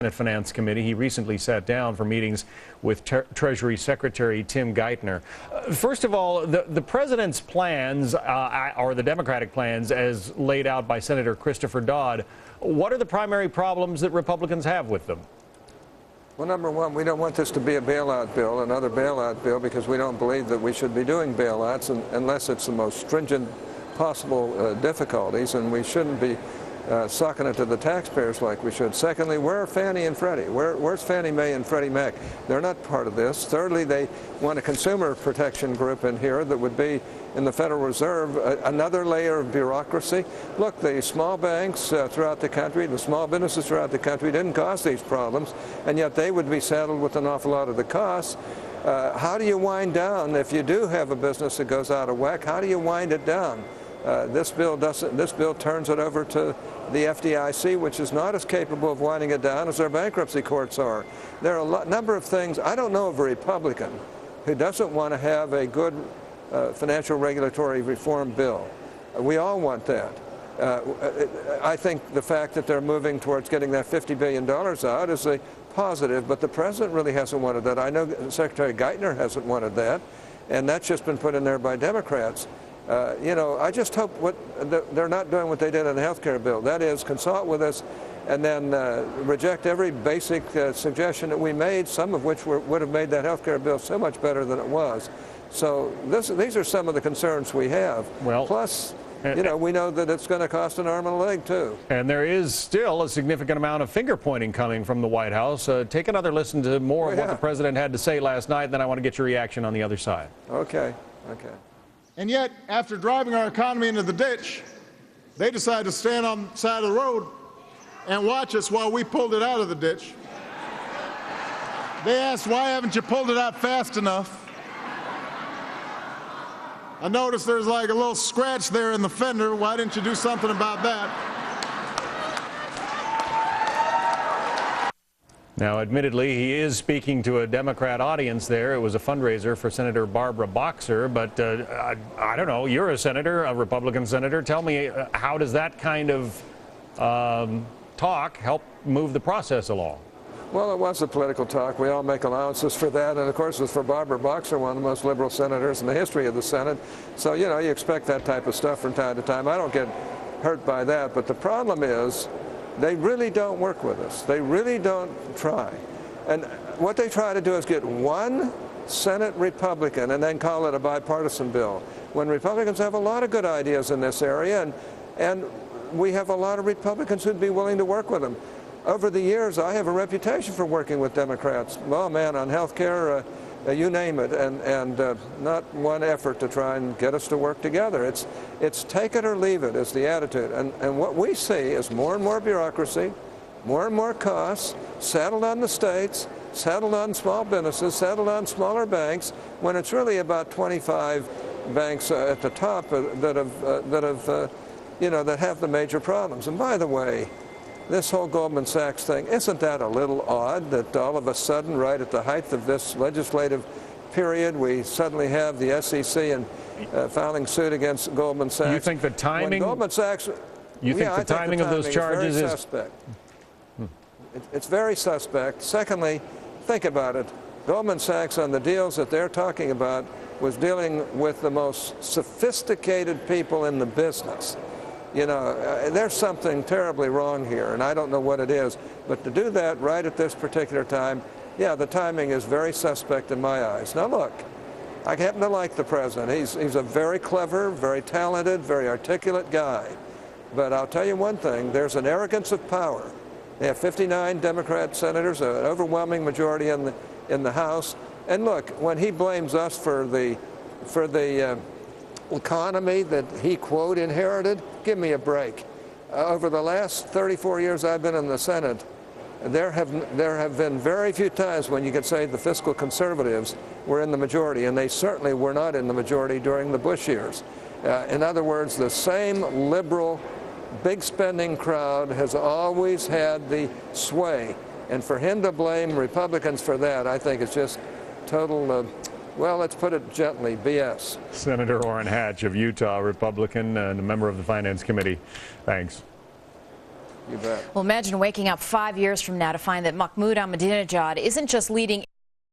Senate Finance Committee. He recently sat down for meetings with Treasury Secretary Tim Geithner. First of all, the president's plans, or the Democratic plans as laid out by Senator Christopher Dodd, what are the primary problems that Republicans have with them? Well, number one, we don't want this to be a bailout bill, another bailout bill, because we don't believe that we should be doing bailouts unless it's the most stringent possible difficulties, and we shouldn't be sucking it to the taxpayers like we should. Secondly, where are Fannie and Freddie? Where's Fannie Mae and Freddie Mac? They're not part of this. Thirdly, they want a consumer protection group in here that would be in the Federal Reserve, another layer of bureaucracy. Look, the small banks throughout the country, the small businesses throughout the country didn't cause these problems, and yet they would be saddled with an awful lot of the costs. How do you wind down, if you do have a business that goes out of whack, how do you wind it down? This bill turns it over to the FDIC, which is not as capable of winding it down as our bankruptcy courts are. There are a number of things. I don't know of a Republican who doesn't want to have a good financial regulatory reform bill. We all want that. I think the fact that they're moving towards getting that $50 billion out is a positive, but the president really hasn't wanted that. I know Secretary Geithner hasn't wanted that, and that's just been put in there by Democrats. You know, I just hope they're not doing what they did in the health care bill. That is, consult with us and then reject every basic suggestion that we made, some of which would have made that health care bill so much better than it was. So these are some of the concerns we have. Well, plus, you know, we know that it's going to cost an arm and a leg, too. And there is still a significant amount of finger-pointing coming from the White House. Take another listen to more of what the president had to say last night, and then I want to get your reaction on the other side. Okay. And yet, after driving our economy into the ditch, they decided to stand on the side of the road and watch us while we pulled it out of the ditch. They asked, why haven't you pulled it out fast enough? I noticed there's like a little scratch there in the fender. Why didn't you do something about that? Now, admittedly, he is speaking to a Democrat audience there. It was a fundraiser for Senator Barbara Boxer, but I don't know. You're a senator, a Republican senator. Tell me, how does that kind of talk help move the process along? Well, it was a political talk. We all make allowances for that. And, of course, it was for Barbara Boxer, one of the most liberal senators in the history of the Senate. So, you know, you expect that type of stuff from time to time. I don't get hurt by that. But the problem is they really don't work with us. They really don't try. And what they try to do is get one Senate Republican and then call it a bipartisan bill, when Republicans have a lot of good ideas in this area, and we have a lot of Republicans who'd be willing to work with them. Over the years, I have a reputation for working with Democrats. Well, man, on health care, you name it, and not one effort to try and get us to work together. It's take it or leave it is the attitude. And what we see is more and more bureaucracy, more and more costs, saddled on the states, saddled on small businesses, saddled on smaller banks, when it's really about 25 banks at the top that have the major problems. And by the way, this whole Goldman Sachs thing, isn't that a little odd that all of a sudden, right at the height of this legislative period, we suddenly have the SEC and filing suit against Goldman Sachs? You think the timing? When Goldman Sachs, you think the timing of those charges is suspect? It's very suspect. Secondly, think about it. Goldman Sachs, on the deals that they're talking about, was dealing with the most sophisticated people in the business. You know, there's something terribly wrong here, and I don't know what it is. But to do that right at this particular time, yeah, the timing is very suspect in my eyes. Now, look, I happen to like the president. He's a very clever, very talented, very articulate guy. But I'll tell you one thing, there's an arrogance of power. They have 59 Democrat senators, an overwhelming majority in the House. And look, when he blames us for the economy that he, quote, inherited, give me a break. Over the last 34 years I've been in the Senate, there have been very few times when you could say the fiscal conservatives were in the majority, and they certainly were not in the majority during the Bush years. In other words, the same liberal, big spending crowd has always had the sway. And for him to blame Republicans for that, I think it's just total well, let's put it gently, BS. Senator Orrin Hatch of Utah, Republican and a member of the Finance Committee. Thanks. You bet. Well, imagine waking up 5 years from now to find that Mahmoud Ahmadinejad isn't just leading